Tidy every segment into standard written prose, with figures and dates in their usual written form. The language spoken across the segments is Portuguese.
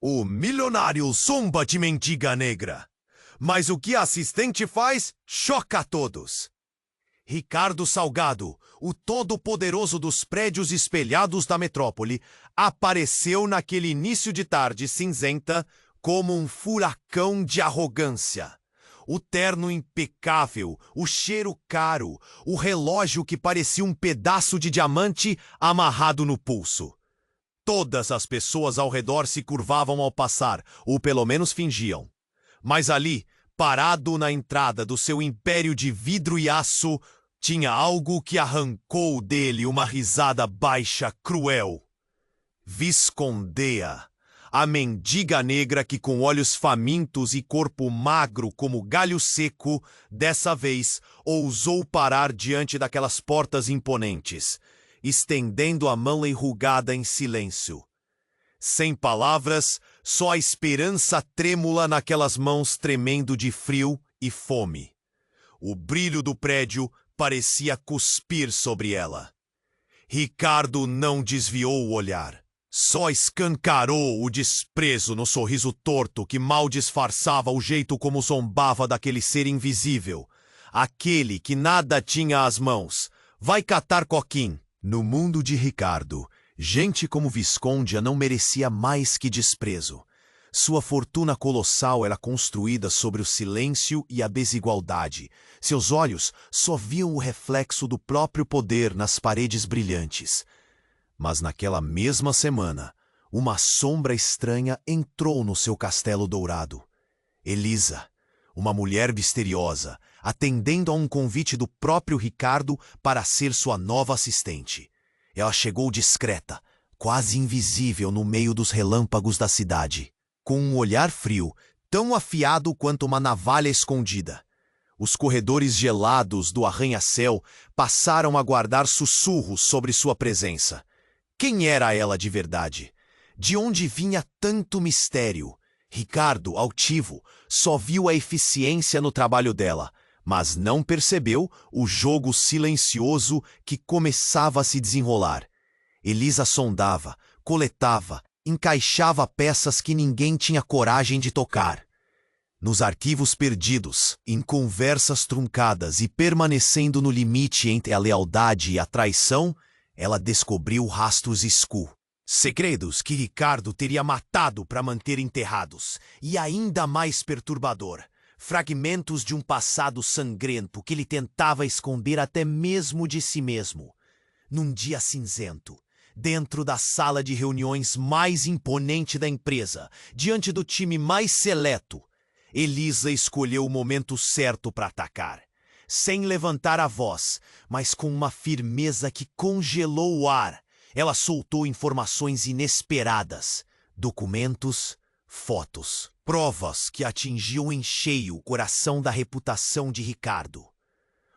O milionário zomba de mendiga negra. Mas o que a assistente faz choca a todos. Ricardo Salgado, o todo-poderoso dos prédios espelhados da metrópole, apareceu naquele início de tarde cinzenta como um furacão de arrogância. O terno impecável, o cheiro caro, o relógio que parecia um pedaço de diamante amarrado no pulso. Todas as pessoas ao redor se curvavam ao passar, ou pelo menos fingiam. Mas ali, parado na entrada do seu império de vidro e aço, tinha algo que arrancou dele uma risada baixa cruel. Viscondea, a mendiga negra que com olhos famintos e corpo magro como galho seco, dessa vez ousou parar diante daquelas portas imponentes, estendendo a mão enrugada em silêncio. Sem palavras, só a esperança trêmula naquelas mãos tremendo de frio e fome. O brilho do prédio parecia cuspir sobre ela. Ricardo não desviou o olhar. Só escancarou o desprezo no sorriso torto que mal disfarçava o jeito como zombava daquele ser invisível. Aquele que nada tinha às mãos. Vai catar coquim. No mundo de Ricardo, gente como Viscondia não merecia mais que desprezo. Sua fortuna colossal era construída sobre o silêncio e a desigualdade. Seus olhos só viam o reflexo do próprio poder nas paredes brilhantes. Mas naquela mesma semana, uma sombra estranha entrou no seu castelo dourado. Elisa, uma mulher misteriosa, atendendo a um convite do próprio Ricardo para ser sua nova assistente. Ela chegou discreta, quase invisível no meio dos relâmpagos da cidade, com um olhar frio, tão afiado quanto uma navalha escondida. Os corredores gelados do arranha-céu passaram a guardar sussurros sobre sua presença. Quem era ela de verdade? De onde vinha tanto mistério? Ricardo, altivo, só viu a eficiência no trabalho dela, mas não percebeu o jogo silencioso que começava a se desenrolar. Elisa sondava, coletava, encaixava peças que ninguém tinha coragem de tocar. Nos arquivos perdidos, em conversas truncadas e permanecendo no limite entre a lealdade e a traição, ela descobriu rastros escuros. Segredos que Ricardo teria matado para manter enterrados. E ainda mais perturbador, fragmentos de um passado sangrento que ele tentava esconder até mesmo de si mesmo. Num dia cinzento, dentro da sala de reuniões mais imponente da empresa, diante do time mais seleto, Elisa escolheu o momento certo para atacar. Sem levantar a voz, mas com uma firmeza que congelou o ar, ela soltou informações inesperadas, documentos, fotos, provas que atingiam em cheio o coração da reputação de Ricardo.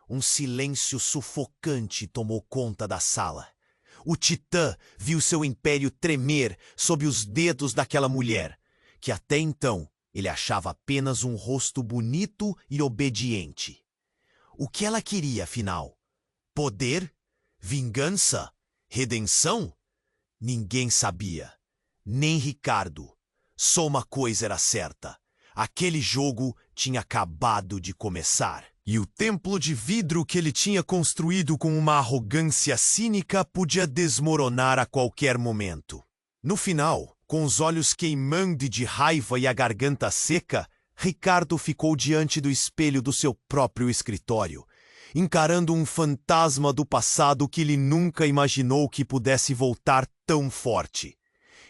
Um silêncio sufocante tomou conta da sala. O titã viu seu império tremer sob os dedos daquela mulher, que até então ele achava apenas um rosto bonito e obediente. O que ela queria, afinal? Poder? Vingança? Redenção? Ninguém sabia. Nem Ricardo. Só uma coisa era certa. Aquele jogo tinha acabado de começar. E o templo de vidro que ele tinha construído com uma arrogância cínica podia desmoronar a qualquer momento. No final, com os olhos queimando de raiva e a garganta seca, Ricardo ficou diante do espelho do seu próprio escritório, encarando um fantasma do passado que ele nunca imaginou que pudesse voltar tão forte.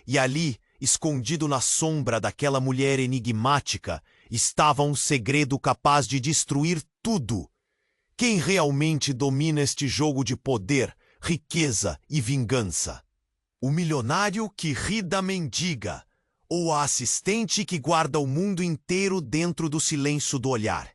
E ali, escondido na sombra daquela mulher enigmática, estava um segredo capaz de destruir tudo. Quem realmente domina este jogo de poder, riqueza e vingança? O milionário que ri da mendiga, ou a assistente que guarda o mundo inteiro dentro do silêncio do olhar?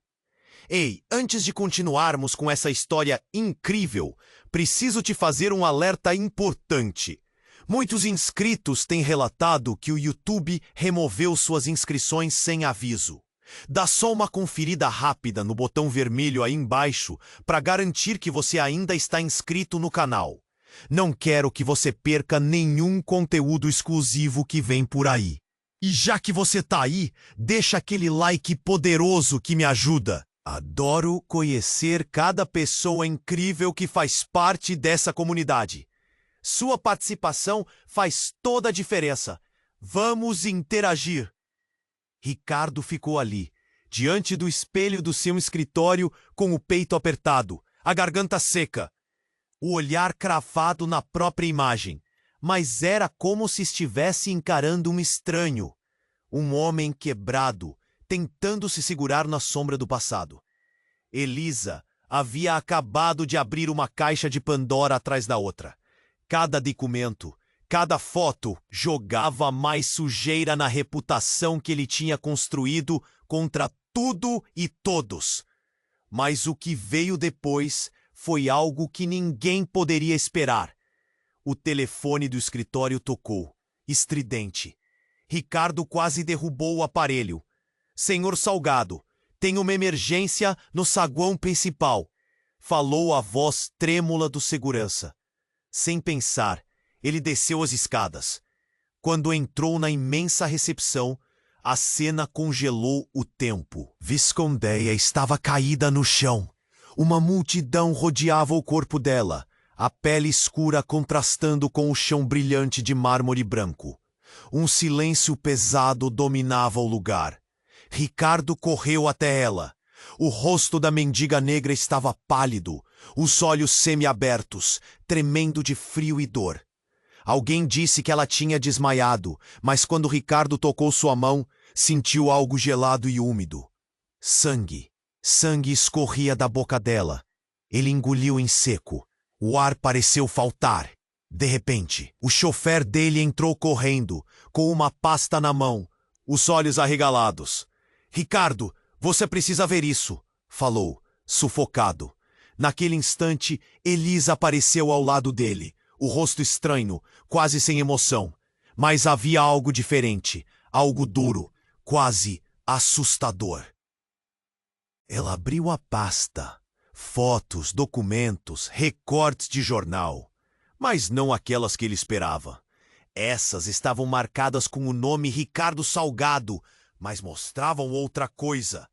Ei, antes de continuarmos com essa história incrível, preciso te fazer um alerta importante. Muitos inscritos têm relatado que o YouTube removeu suas inscrições sem aviso. Dá só uma conferida rápida no botão vermelho aí embaixo para garantir que você ainda está inscrito no canal. Não quero que você perca nenhum conteúdo exclusivo que vem por aí. E já que você tá aí, deixa aquele like poderoso que me ajuda. Adoro conhecer cada pessoa incrível que faz parte dessa comunidade. Sua participação faz toda a diferença. Vamos interagir. Ricardo ficou ali, diante do espelho do seu escritório, com o peito apertado, a garganta seca, o olhar cravado na própria imagem. Mas era como se estivesse encarando um estranho, um homem quebrado, tentando se segurar na sombra do passado. Elisa havia acabado de abrir uma caixa de Pandora atrás da outra. Cada documento, cada foto jogava mais sujeira na reputação que ele tinha construído contra tudo e todos. Mas o que veio depois foi algo que ninguém poderia esperar. O telefone do escritório tocou, estridente. Ricardo quase derrubou o aparelho. Senhor Salgado, tem uma emergência no saguão principal, falou a voz trêmula do segurança. Sem pensar, ele desceu as escadas. Quando entrou na imensa recepção, a cena congelou o tempo. Viscondeia estava caída no chão. Uma multidão rodeava o corpo dela, a pele escura contrastando com o chão brilhante de mármore branco. Um silêncio pesado dominava o lugar. Ricardo correu até ela. O rosto da mendiga negra estava pálido, os olhos semiabertos, tremendo de frio e dor. Alguém disse que ela tinha desmaiado, mas quando Ricardo tocou sua mão, sentiu algo gelado e úmido. Sangue. Sangue escorria da boca dela. Ele engoliu em seco. O ar pareceu faltar. De repente, o chofer dele entrou correndo, com uma pasta na mão, os olhos arregalados. Ricardo, você precisa ver isso, falou, sufocado. Naquele instante, Elisa apareceu ao lado dele, o rosto estranho, quase sem emoção. Mas havia algo diferente, algo duro, quase assustador. Ela abriu a pasta. Fotos, documentos, recortes de jornal. Mas não aquelas que ele esperava. Essas estavam marcadas com o nome Ricardo Salgado, mas mostravam outra coisa.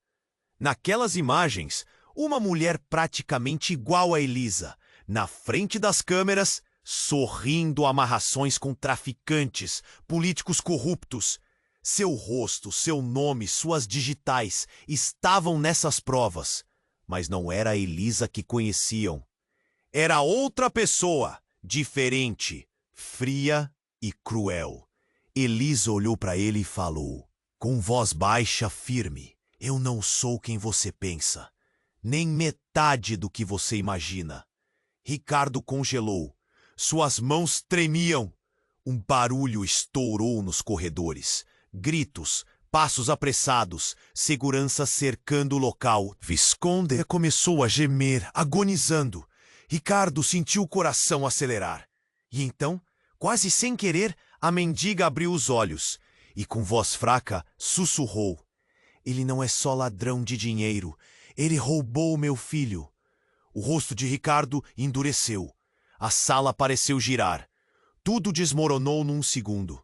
Naquelas imagens, uma mulher praticamente igual a Elisa, na frente das câmeras, sorrindo amarrações com traficantes, políticos corruptos. Seu rosto, seu nome, suas digitais estavam nessas provas. Mas não era a Elisa que conheciam. Era outra pessoa, diferente, fria e cruel. Elisa olhou para ele e falou, com voz baixa, firme: eu não sou quem você pensa, nem metade do que você imagina. Ricardo congelou. Suas mãos tremiam. Um barulho estourou nos corredores. Gritos, passos apressados, segurança cercando o local. Visconde começou a gemer, agonizando. Ricardo sentiu o coração acelerar. E então, quase sem querer, a mendiga abriu os olhos e, com voz fraca, sussurrou: ele não é só ladrão de dinheiro, ele roubou meu filho. O rosto de Ricardo endureceu. A sala pareceu girar. Tudo desmoronou num segundo.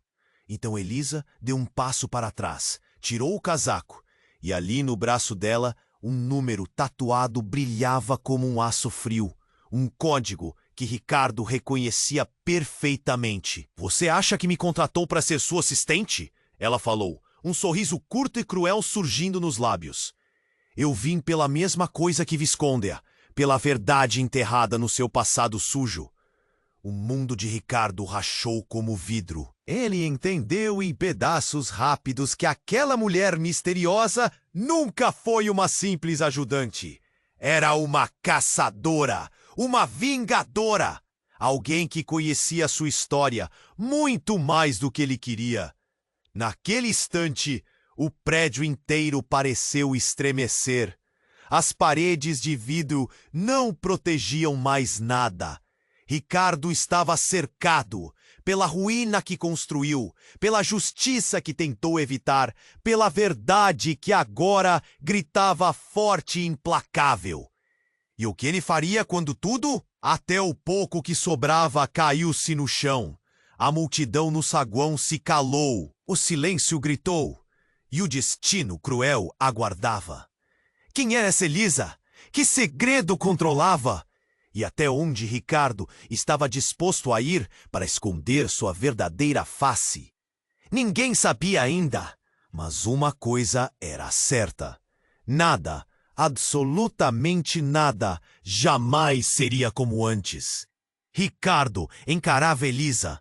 Então Elisa deu um passo para trás, tirou o casaco, e ali no braço dela, um número tatuado brilhava como um aço frio. Um código que Ricardo reconhecia perfeitamente. Você acha que me contratou para ser sua assistente? Ela falou, um sorriso curto e cruel surgindo nos lábios. Eu vim pela mesma coisa que Visconde, pela verdade enterrada no seu passado sujo. O mundo de Ricardo rachou como vidro. Ele entendeu em pedaços rápidos que aquela mulher misteriosa nunca foi uma simples ajudante. Era uma caçadora, uma vingadora. Alguém que conhecia sua história muito mais do que ele queria. Naquele instante, o prédio inteiro pareceu estremecer. As paredes de vidro não protegiam mais nada. Ricardo estava cercado pela ruína que construiu, pela justiça que tentou evitar, pela verdade que agora gritava forte e implacável. E o que ele faria quando tudo? Até o pouco que sobrava caiu-se no chão. A multidão no saguão se calou, o silêncio gritou, e o destino cruel aguardava. Quem era essa Elisa? Que segredo controlava? E até onde Ricardo estava disposto a ir para esconder sua verdadeira face? Ninguém sabia ainda, mas uma coisa era certa. Nada, absolutamente nada, jamais seria como antes. Ricardo encarava Elisa,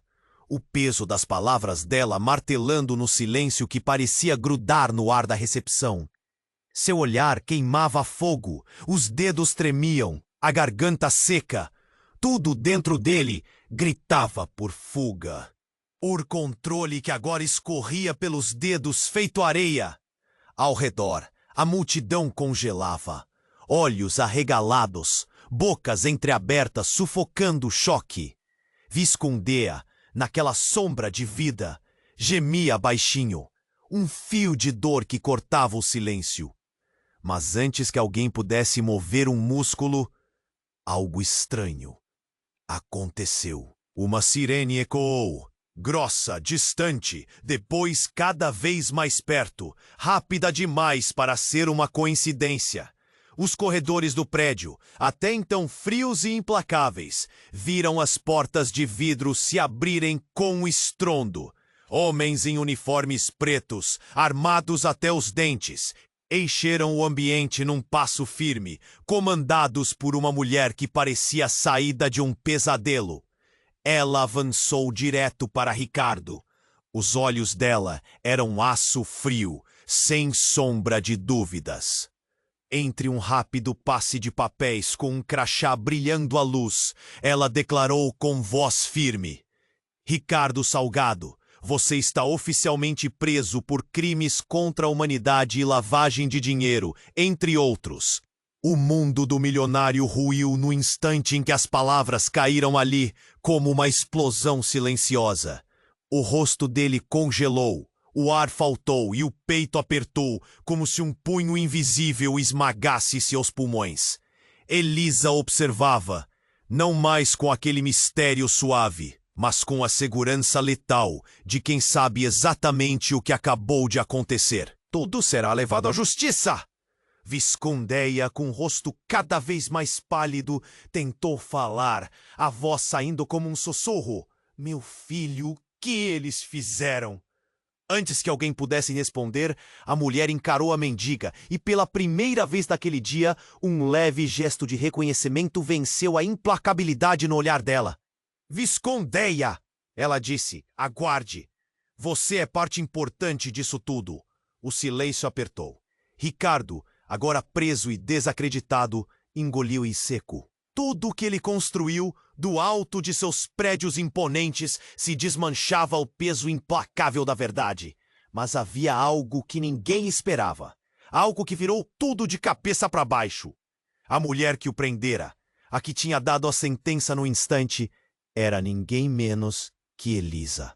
o peso das palavras dela martelando no silêncio que parecia grudar no ar da recepção. Seu olhar queimava fogo, os dedos tremiam, a garganta seca. Tudo dentro dele gritava por fuga. Por controle que agora escorria pelos dedos feito areia. Ao redor, a multidão congelava. Olhos arregalados, bocas entreabertas sufocando o choque. Viscondeia, naquela sombra de vida, gemia baixinho, um fio de dor que cortava o silêncio. Mas antes que alguém pudesse mover um músculo, algo estranho aconteceu. Uma sirene ecoou, grossa, distante, depois cada vez mais perto, rápida demais para ser uma coincidência. Os corredores do prédio, até então frios e implacáveis, viram as portas de vidro se abrirem com estrondo. Homens em uniformes pretos, armados até os dentes, encheram o ambiente num passo firme, comandados por uma mulher que parecia saída de um pesadelo. Ela avançou direto para Ricardo. Os olhos dela eram aço frio, sem sombra de dúvidas. Entre um rápido passe de papéis com um crachá brilhando à luz, ela declarou com voz firme: Ricardo Salgado, você está oficialmente preso por crimes contra a humanidade e lavagem de dinheiro, entre outros. O mundo do milionário ruiu no instante em que as palavras caíram ali, como uma explosão silenciosa. O rosto dele congelou. O ar faltou e o peito apertou, como se um punho invisível esmagasse seus pulmões. Elisa observava, não mais com aquele mistério suave, mas com a segurança letal de quem sabe exatamente o que acabou de acontecer. Tudo será levado à justiça! Viscondeia, com o rosto cada vez mais pálido, tentou falar, a voz saindo como um sussurro. Meu filho, o que eles fizeram? Antes que alguém pudesse responder, a mulher encarou a mendiga e, pela primeira vez daquele dia, um leve gesto de reconhecimento venceu a implacabilidade no olhar dela. Viscondeia! Ela disse, aguarde. Você é parte importante disso tudo. O silêncio apertou. Ricardo, agora preso e desacreditado, engoliu em seco. Tudo o que ele construiu, do alto de seus prédios imponentes, se desmanchava ao peso implacável da verdade. Mas havia algo que ninguém esperava. Algo que virou tudo de cabeça para baixo. A mulher que o prendera, a que tinha dado a sentença no instante, era ninguém menos que Elisa.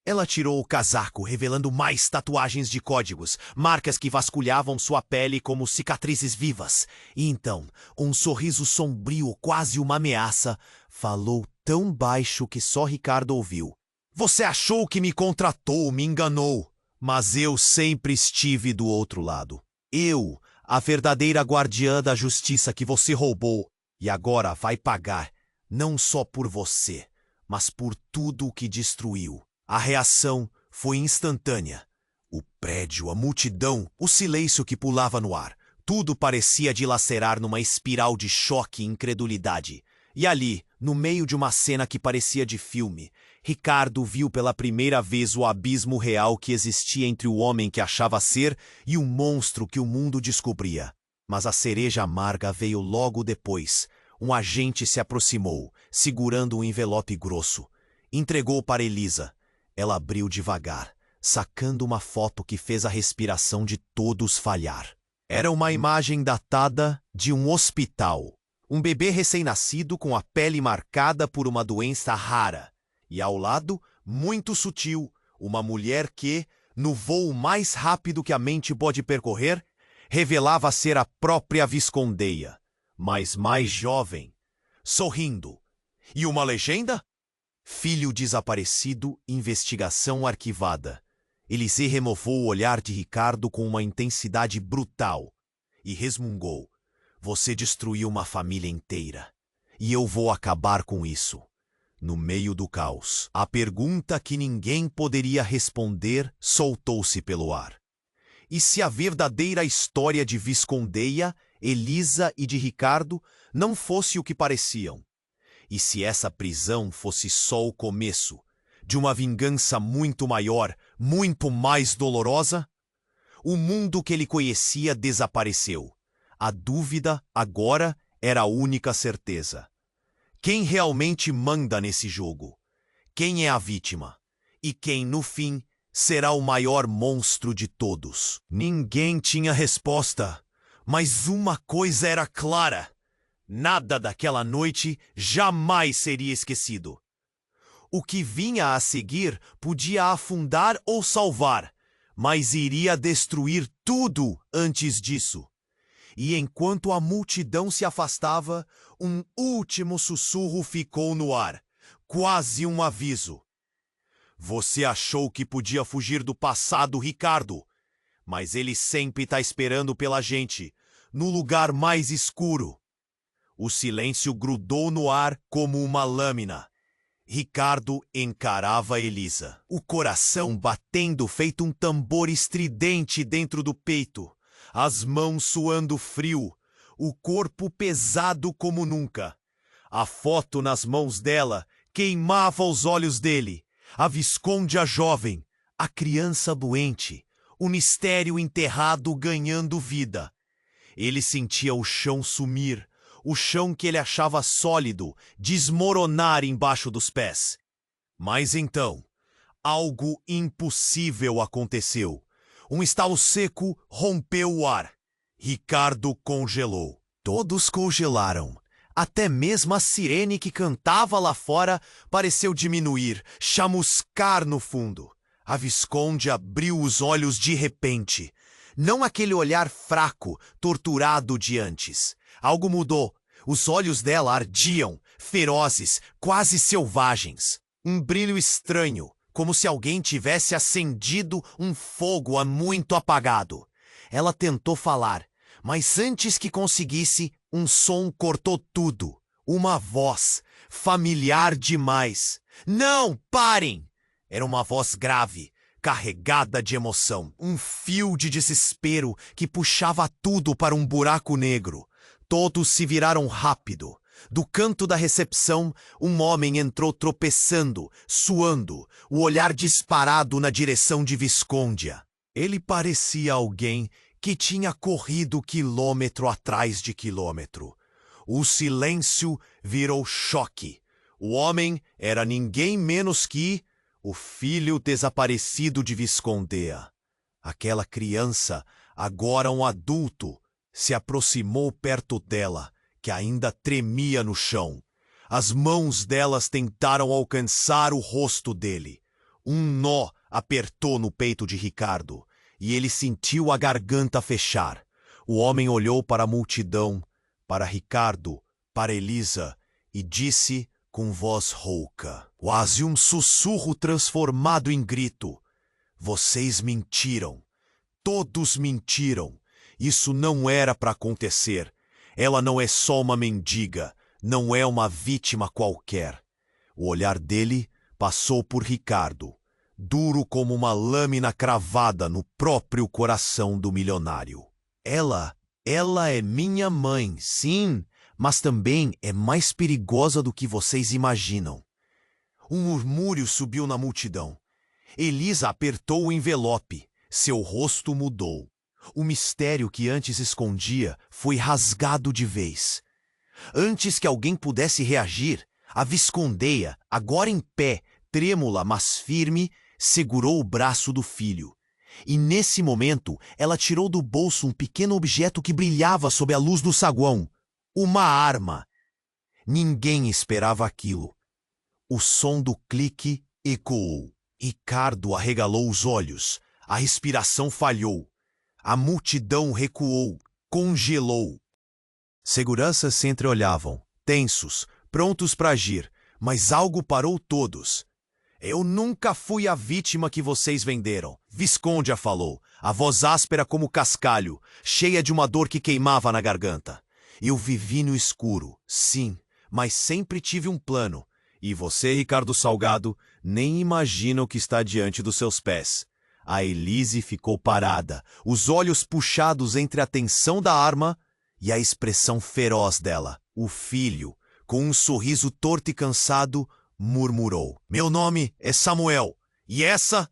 Ela tirou o casaco, revelando mais tatuagens de códigos, marcas que vasculhavam sua pele como cicatrizes vivas. E então, um sorriso sombrio, quase uma ameaça, falou tão baixo que só Ricardo ouviu. Você achou que me contratou, me enganou. Mas eu sempre estive do outro lado. Eu, a verdadeira guardiã da justiça que você roubou, e agora vai pagar, não só por você, mas por tudo o que destruiu. A reação foi instantânea. O prédio, a multidão, o silêncio que pulava no ar. Tudo parecia dilacerar numa espiral de choque e incredulidade. E ali, no meio de uma cena que parecia de filme, Ricardo viu pela primeira vez o abismo real que existia entre o homem que achava ser e o monstro que o mundo descobria. Mas a cereja amarga veio logo depois. Um agente se aproximou, segurando um envelope grosso. Entregou para Elisa. Ela abriu devagar, sacando uma foto que fez a respiração de todos falhar. Era uma imagem datada de um hospital. Um bebê recém-nascido com a pele marcada por uma doença rara. E ao lado, muito sutil, uma mulher que, no voo mais rápido que a mente pode percorrer, revelava ser a própria Viscondeia, mas mais jovem, sorrindo. E uma legenda? Filho desaparecido, investigação arquivada. Elisée removou o olhar de Ricardo com uma intensidade brutal e resmungou. Você destruiu uma família inteira. E eu vou acabar com isso. No meio do caos, a pergunta que ninguém poderia responder soltou-se pelo ar. E se a verdadeira história de Viscondeia, Elisa e de Ricardo não fosse o que pareciam? E se essa prisão fosse só o começo de uma vingança muito maior, muito mais dolorosa? O mundo que ele conhecia desapareceu. A dúvida, agora, era a única certeza. Quem realmente manda nesse jogo? Quem é a vítima? E quem, no fim, será o maior monstro de todos? Ninguém tinha resposta, mas uma coisa era clara. Nada daquela noite jamais seria esquecido. O que vinha a seguir podia afundar ou salvar, mas iria destruir tudo antes disso. E enquanto a multidão se afastava, um último sussurro ficou no ar, quase um aviso. Você achou que podia fugir do passado, Ricardo, mas ele sempre está esperando pela gente, no lugar mais escuro. O silêncio grudou no ar como uma lâmina. Ricardo encarava Elisa, o coração batendo feito um tambor estridente dentro do peito, as mãos suando frio, o corpo pesado como nunca. A foto nas mãos dela queimava os olhos dele, a Visconde jovem, a criança doente, o mistério enterrado ganhando vida. Ele sentia o chão sumir, o chão que ele achava sólido desmoronar embaixo dos pés. Mas então, algo impossível aconteceu. Um estalo seco rompeu o ar. Ricardo congelou. Todos congelaram. Até mesmo a sirene que cantava lá fora pareceu diminuir, chamuscar no fundo. A Visconde abriu os olhos de repente. Não aquele olhar fraco, torturado de antes. Algo mudou. Os olhos dela ardiam, ferozes, quase selvagens. Um brilho estranho, como se alguém tivesse acendido um fogo há muito apagado. Ela tentou falar, mas antes que conseguisse, um som cortou tudo. Uma voz, familiar demais. Não, parem! Era uma voz grave, carregada de emoção. Um fio de desespero que puxava tudo para um buraco negro. Todos se viraram rápido. Do canto da recepção, um homem entrou tropeçando, suando, o olhar disparado na direção de Viscondia. Ele parecia alguém que tinha corrido quilômetro atrás de quilômetro. O silêncio virou choque. O homem era ninguém menos que o filho desaparecido de Viscondeia. Aquela criança, agora um adulto, se aproximou perto dela, que ainda tremia no chão. As mãos delas tentaram alcançar o rosto dele. Um nó apertou no peito de Ricardo, e ele sentiu a garganta fechar. O homem olhou para a multidão, para Ricardo, para Elisa, e disse com voz rouca, quase um sussurro transformado em grito: Vocês mentiram. Todos mentiram. Isso não era para acontecer. Ela não é só uma mendiga, não é uma vítima qualquer. O olhar dele passou por Ricardo, duro como uma lâmina cravada no próprio coração do milionário. Ela é minha mãe, sim, mas também é mais perigosa do que vocês imaginam. Um murmúrio subiu na multidão. Elisa apertou o envelope. Seu rosto mudou. O mistério que antes escondia foi rasgado de vez. Antes que alguém pudesse reagir, a Viscondeia, agora em pé, trêmula mas firme, segurou o braço do filho. E nesse momento, ela tirou do bolso um pequeno objeto que brilhava sob a luz do saguão. Uma arma. Ninguém esperava aquilo. O som do clique ecoou. Ricardo arregalou os olhos. A respiração falhou. A multidão recuou, congelou. Seguranças se entreolhavam, tensos, prontos para agir, Mas algo parou todos. Eu nunca fui a vítima que vocês venderam, Viscondia falou, a voz áspera como cascalho, cheia de uma dor que queimava na garganta. Eu vivi no escuro, sim, mas sempre tive um plano. E você, Ricardo Salgado, nem imagina o que está diante dos seus pés. A Elise ficou parada, os olhos puxados entre a tensão da arma e a expressão feroz dela. O filho, com um sorriso torto e cansado, murmurou: meu nome é Samuel, e essa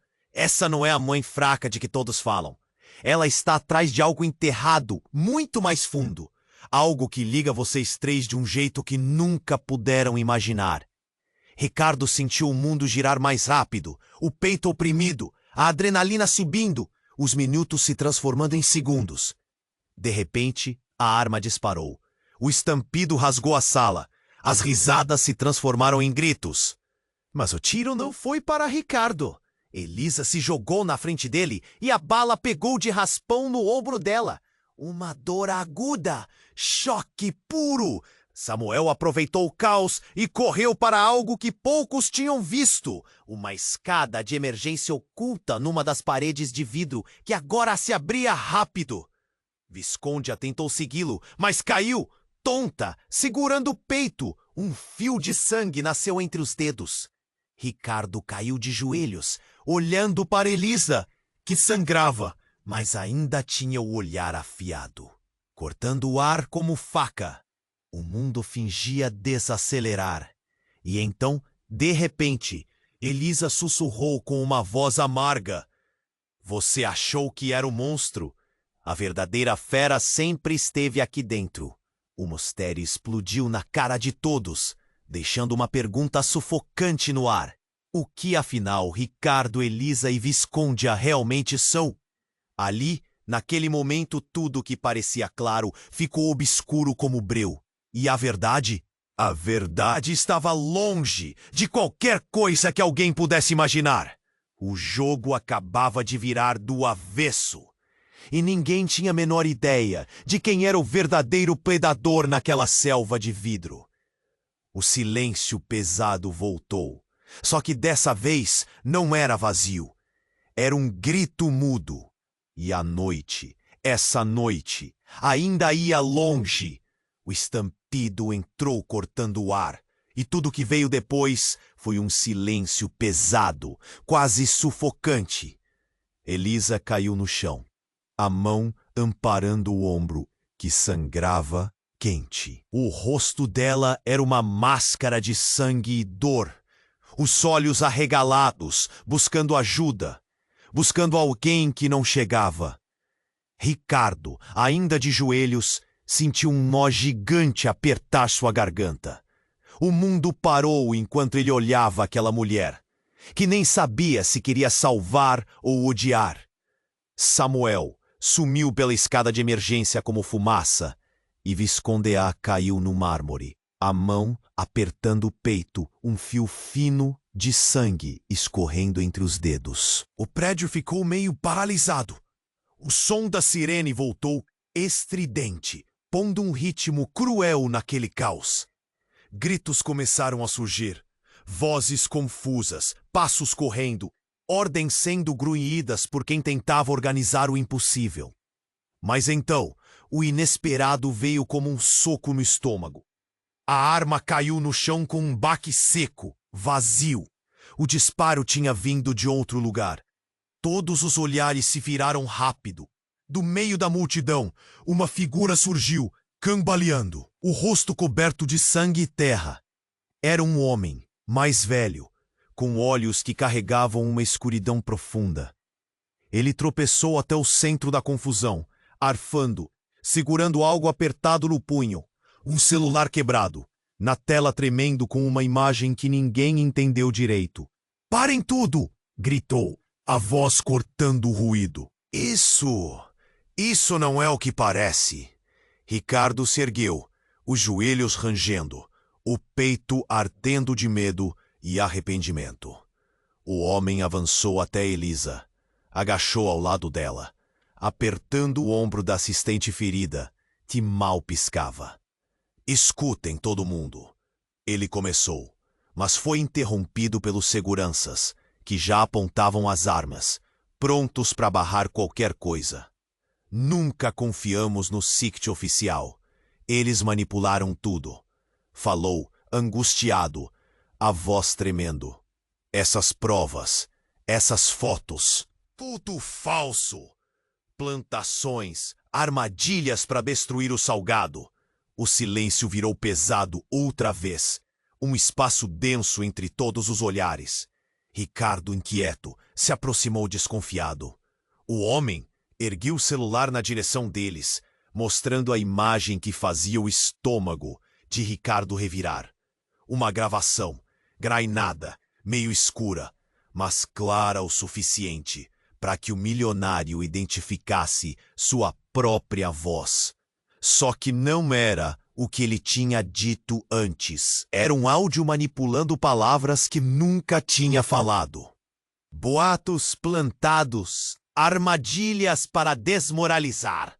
não é a mãe fraca de que todos falam. Ela está atrás de algo enterrado, muito mais fundo. Algo que liga vocês três de um jeito que nunca puderam imaginar. Ricardo sentiu o mundo girar mais rápido, o peito oprimido, a adrenalina subindo, os minutos se transformando em segundos. De repente, a arma disparou. O estampido rasgou a sala. As risadas se transformaram em gritos. Mas o tiro não foi para Ricardo. Elisa se jogou na frente dele e a bala pegou de raspão no ombro dela. Uma dor aguda, choque puro. Samuel aproveitou o caos e correu para algo que poucos tinham visto. Uma escada de emergência oculta numa das paredes de vidro que agora se abria rápido. Viscondia tentou segui-lo, mas caiu, tonta, segurando o peito. Um fio de sangue nasceu entre os dedos. Ricardo caiu de joelhos, olhando para Elisa, que sangrava, mas ainda tinha o olhar afiado, cortando o ar como faca. O mundo fingia desacelerar. E então, de repente, Elisa sussurrou com uma voz amarga: você achou que era o monstro? A verdadeira fera sempre esteve aqui dentro. O mistério explodiu na cara de todos, deixando uma pergunta sufocante no ar. O que, afinal, Ricardo, Elisa e Viscondia realmente são? Ali, naquele momento, tudo que parecia claro ficou obscuro como breu. E a verdade? A verdade estava longe de qualquer coisa que alguém pudesse imaginar. O jogo acabava de virar do avesso. E ninguém tinha a menor ideia de quem era o verdadeiro predador naquela selva de vidro. O silêncio pesado voltou. Só que dessa vez não era vazio. Era um grito mudo. E a noite, essa noite, ainda ia longe. O estampido entrou cortando o ar. E tudo que veio depois foi um silêncio pesado, quase sufocante. Elisa caiu no chão, a mão amparando o ombro, que sangrava quente. O rosto dela era uma máscara de sangue e dor. Os olhos arregalados, buscando ajuda, buscando alguém que não chegava. Ricardo, ainda de joelhos, sentiu um nó gigante apertar sua garganta. O mundo parou enquanto ele olhava aquela mulher, que nem sabia se queria salvar ou odiar. Samuel sumiu pela escada de emergência como fumaça, e Viscondia caiu no mármore, a mão apertando o peito, um fio fino de sangue escorrendo entre os dedos. O prédio ficou meio paralisado. O som da sirene voltou estridente, pondo um ritmo cruel naquele caos. Gritos começaram a surgir, vozes confusas, passos correndo, ordens sendo grunhidas por quem tentava organizar o impossível. Mas então, o inesperado veio como um soco no estômago. A arma caiu no chão com um baque seco, vazio. O disparo tinha vindo de outro lugar. Todos os olhares se viraram rápido. Do meio da multidão, uma figura surgiu, cambaleando, o rosto coberto de sangue e terra. Era um homem, mais velho, com olhos que carregavam uma escuridão profunda. Ele tropeçou até o centro da confusão, arfando, segurando algo apertado no punho, um celular quebrado, na tela tremendo com uma imagem que ninguém entendeu direito. "Parem tudo!" gritou, a voz cortando o ruído. Isso não é o que parece." Ricardo se ergueu, os joelhos rangendo, o peito ardendo de medo e arrependimento. O homem avançou até Elisa, agachou ao lado dela, apertando o ombro da assistente ferida, que mal piscava. "Escutem todo mundo." Ele começou. mas foi interrompido pelos seguranças, que já apontavam as armas, prontos para barrar qualquer coisa. Nunca confiamos no SICT oficial. Eles manipularam tudo. Falou, angustiado, a voz tremendo. Essas provas, essas fotos, tudo falso. Plantações, armadilhas para destruir o Salgado. O silêncio virou pesado outra vez. Um espaço denso entre todos os olhares. Ricardo, inquieto, se aproximou desconfiado. O homem ergueu o celular na direção deles, mostrando a imagem que fazia o estômago de Ricardo revirar. Uma gravação, grainada, meio escura, mas clara o suficiente para que o milionário identificasse sua própria voz. Só que não era o que ele tinha dito antes. Era um áudio manipulando palavras que nunca tinha falado. Boatos plantados, armadilhas para desmoralizar.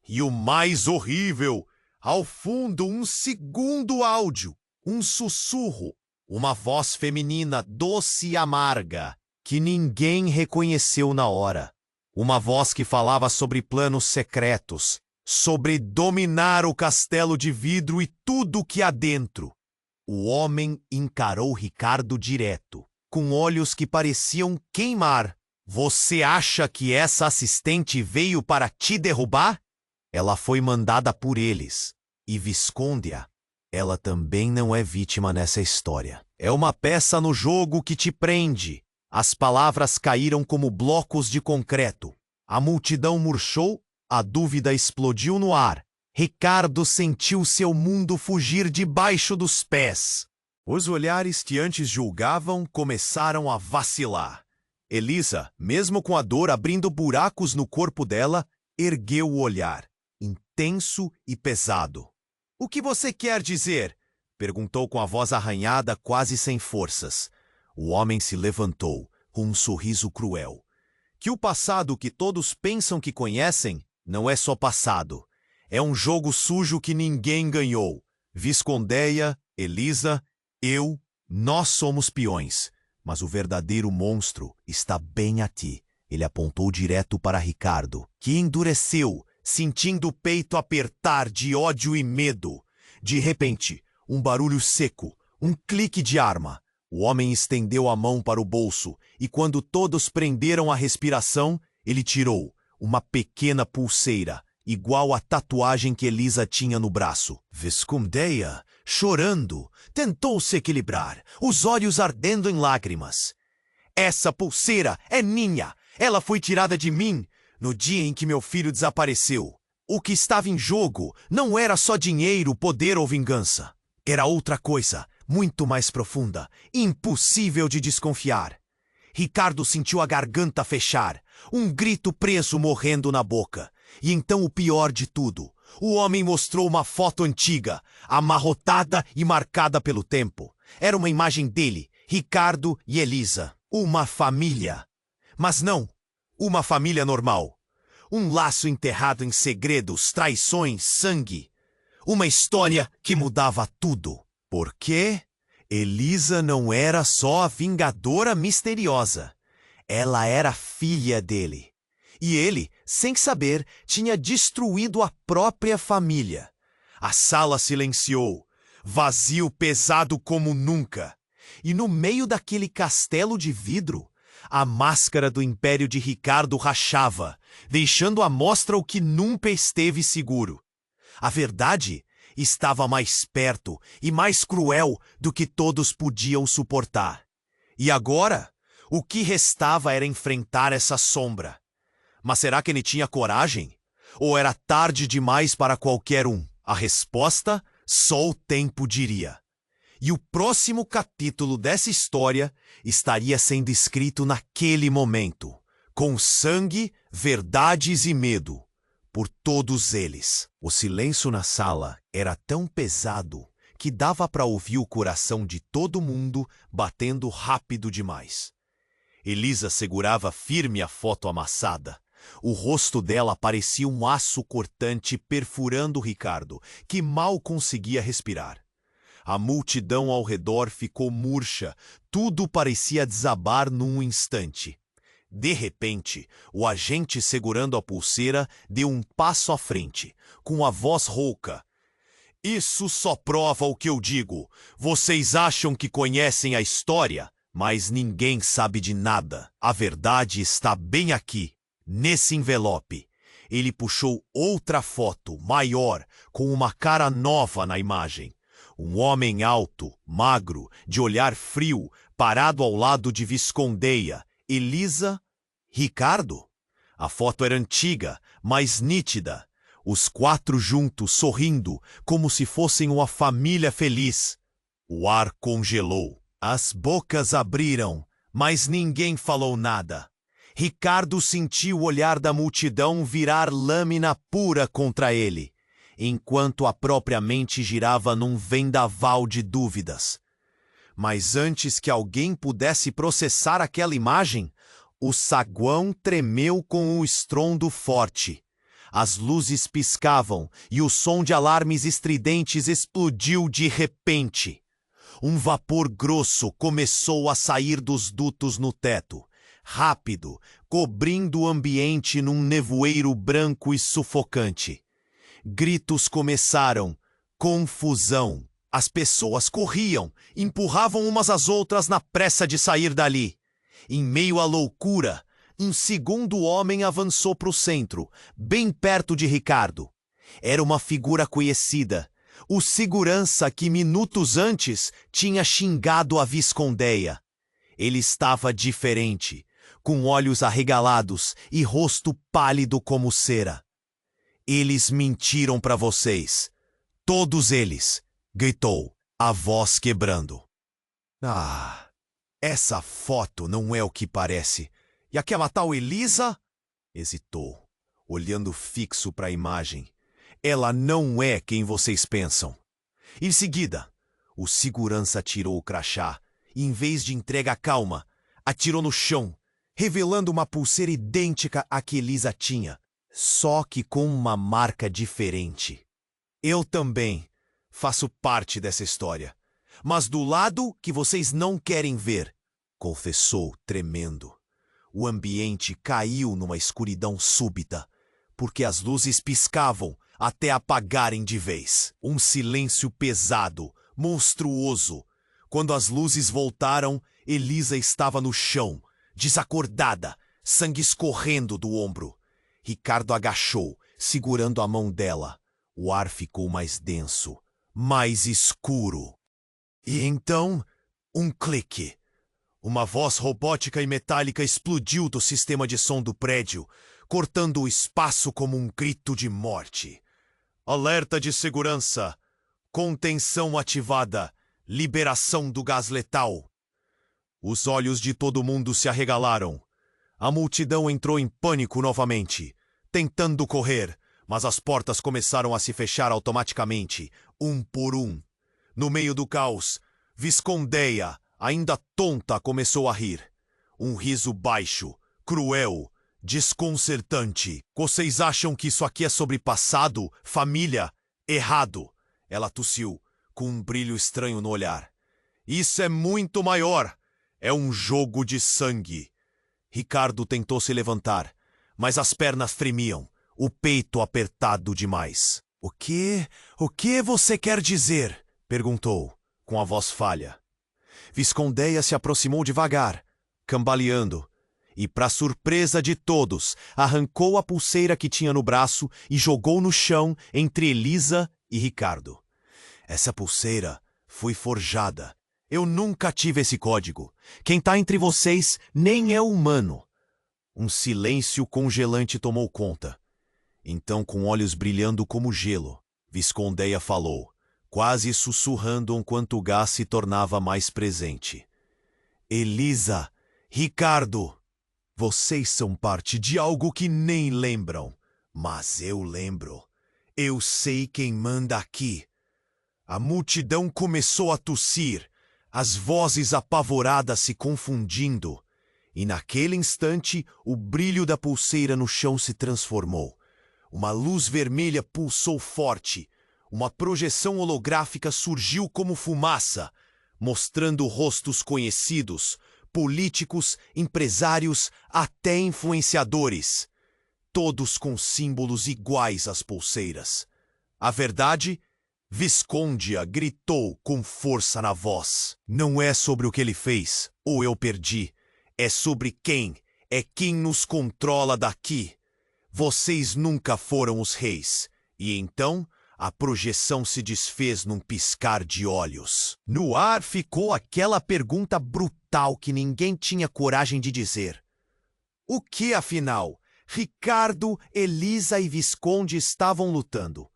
E o mais horrível, ao fundo um segundo áudio, um sussurro, uma voz feminina doce e amarga, que ninguém reconheceu na hora. Uma voz que falava sobre planos secretos, sobre dominar o castelo de vidro e tudo que há dentro. O homem encarou Ricardo direto, com olhos que pareciam queimar. Você acha que essa assistente veio para te derrubar? Ela foi mandada por eles. E Viscondia, ela também não é vítima nessa história. É uma peça no jogo que te prende. As palavras caíram como blocos de concreto. A multidão murchou, a dúvida explodiu no ar. Ricardo sentiu seu mundo fugir debaixo dos pés. Os olhares que antes julgavam começaram a vacilar. Elisa, mesmo com a dor abrindo buracos no corpo dela, ergueu o olhar, intenso e pesado. — O que você quer dizer? Perguntou com a voz arranhada, quase sem forças. O homem se levantou, com um sorriso cruel. Que o passado que todos pensam que conhecem não é só passado. É um jogo sujo que ninguém ganhou. Viscondeia, Elisa, eu, nós somos peões. Mas o verdadeiro monstro está bem a ti. Ele apontou direto para Ricardo, que endureceu, sentindo o peito apertar de ódio e medo. De repente, um barulho seco, um clique de arma. O homem estendeu a mão para o bolso e quando todos prenderam a respiração, ele tirou uma pequena pulseira, igual à tatuagem que Elisa tinha no braço. Viscondeia, chorando, tentou se equilibrar, os olhos ardendo em lágrimas. Essa pulseira é minha! Ela foi tirada de mim no dia em que meu filho desapareceu. O que estava em jogo não era só dinheiro, poder ou vingança. Era outra coisa, muito mais profunda, impossível de desconfiar. Ricardo sentiu a garganta fechar, um grito preso morrendo na boca. E então o pior de tudo, o homem mostrou uma foto antiga, amarrotada e marcada pelo tempo. Era uma imagem dele, Ricardo e Elisa. Uma família. Mas não, uma família normal. Um laço enterrado em segredos, traições, sangue. Uma história que mudava tudo. Por quê? Elisa não era só a vingadora misteriosa. Ela era filha dele. E ele, sem saber, tinha destruído a própria família. A sala silenciou, vazio, pesado como nunca. E no meio daquele castelo de vidro, a máscara do Império de Ricardo rachava, deixando à mostra o que nunca esteve seguro. A verdade estava mais perto e mais cruel do que todos podiam suportar. E agora, o que restava era enfrentar essa sombra. Mas será que ele tinha coragem? Ou era tarde demais para qualquer um? A resposta, só o tempo diria. E o próximo capítulo dessa história estaria sendo escrito naquele momento, com sangue, verdades e medo, por todos eles. O silêncio na sala era tão pesado que dava para ouvir o coração de todo mundo batendo rápido demais. Elisa segurava firme a foto amassada. O rosto dela parecia um aço cortante perfurando Ricardo, que mal conseguia respirar. A multidão ao redor ficou murcha, tudo parecia desabar num instante. De repente, o agente segurando a pulseira deu um passo à frente, com a voz rouca. Isso só prova o que eu digo. Vocês acham que conhecem a história, mas ninguém sabe de nada. A verdade está bem aqui, nesse envelope. Ele puxou outra foto, maior, com uma cara nova na imagem. Um homem alto, magro, de olhar frio, parado ao lado de Viscondeia, Elisa, Ricardo. A foto era antiga, mas nítida. Os quatro juntos, sorrindo, como se fossem uma família feliz. O ar congelou. As bocas abriram, mas ninguém falou nada. Ricardo sentiu o olhar da multidão virar lâmina pura contra ele, enquanto a própria mente girava num vendaval de dúvidas. Mas antes que alguém pudesse processar aquela imagem, o saguão tremeu com um estrondo forte. As luzes piscavam e o som de alarmes estridentes explodiu de repente. Um vapor grosso começou a sair dos dutos no teto, rápido, cobrindo o ambiente num nevoeiro branco e sufocante. Gritos começaram, confusão. As pessoas corriam, empurravam umas às outras na pressa de sair dali. Em meio à loucura, um segundo homem avançou para o centro, bem perto de Ricardo. Era uma figura conhecida, o segurança que minutos antes tinha xingado a Viscondeia. Ele estava diferente, com olhos arregalados e rosto pálido como cera. Eles mentiram para vocês. Todos eles, gritou, a voz quebrando. Ah, essa foto não é o que parece. E aquela tal Elisa? Hesitou, olhando fixo para a imagem. Ela não é quem vocês pensam. Em seguida, o segurança tirou o crachá e, em vez de entrega calma, atirou no chão, revelando uma pulseira idêntica à que Elisa tinha, só que com uma marca diferente. Eu também faço parte dessa história, mas do lado que vocês não querem ver, confessou, tremendo. O ambiente caiu numa escuridão súbita, porque as luzes piscavam até apagarem de vez. Um silêncio pesado, monstruoso. Quando as luzes voltaram, Elisa estava no chão, desacordada, sangue escorrendo do ombro. Ricardo agachou, segurando a mão dela. O ar ficou mais denso, mais escuro. E então, um clique. Uma voz robótica e metálica explodiu do sistema de som do prédio, cortando o espaço como um grito de morte. Alerta de segurança. Contenção ativada. Liberação do gás letal. Os olhos de todo mundo se arregalaram. A multidão entrou em pânico novamente, tentando correr, mas as portas começaram a se fechar automaticamente, um por um. No meio do caos, Viscondeia, ainda tonta, começou a rir. Um riso baixo, cruel, desconcertante. Vocês acham que isso aqui é sobre passado, família? Errado. Ela tossiu, com um brilho estranho no olhar. Isso é muito maior. É um jogo de sangue. Ricardo tentou se levantar, mas as pernas tremiam, o peito apertado demais. O que você quer dizer? Perguntou, com a voz falha. Viscondeia se aproximou devagar, cambaleando, e, para surpresa de todos, arrancou a pulseira que tinha no braço e jogou no chão entre Elisa e Ricardo. Essa pulseira foi forjada. Eu nunca tive esse código. Quem está entre vocês nem é humano. Um silêncio congelante tomou conta. Então, com olhos brilhando como gelo, Viscondeia falou, quase sussurrando enquanto o gás se tornava mais presente. Elisa, Ricardo, vocês são parte de algo que nem lembram. Mas eu lembro. Eu sei quem manda aqui. A multidão começou a tossir, as vozes apavoradas se confundindo. E naquele instante, o brilho da pulseira no chão se transformou. Uma luz vermelha pulsou forte. uma projeção holográfica surgiu como fumaça, mostrando rostos conhecidos, políticos, empresários, até influenciadores, todos com símbolos iguais às pulseiras. A verdade? Viscondia gritou com força na voz. Não é sobre o que ele fez, ou eu perdi. É sobre quem. É quem nos controla daqui. Vocês nunca foram os reis. E então, a projeção se desfez num piscar de olhos. No ar ficou aquela pergunta brutal que ninguém tinha coragem de dizer. O que, afinal, Ricardo, Elisa e Visconde estavam lutando?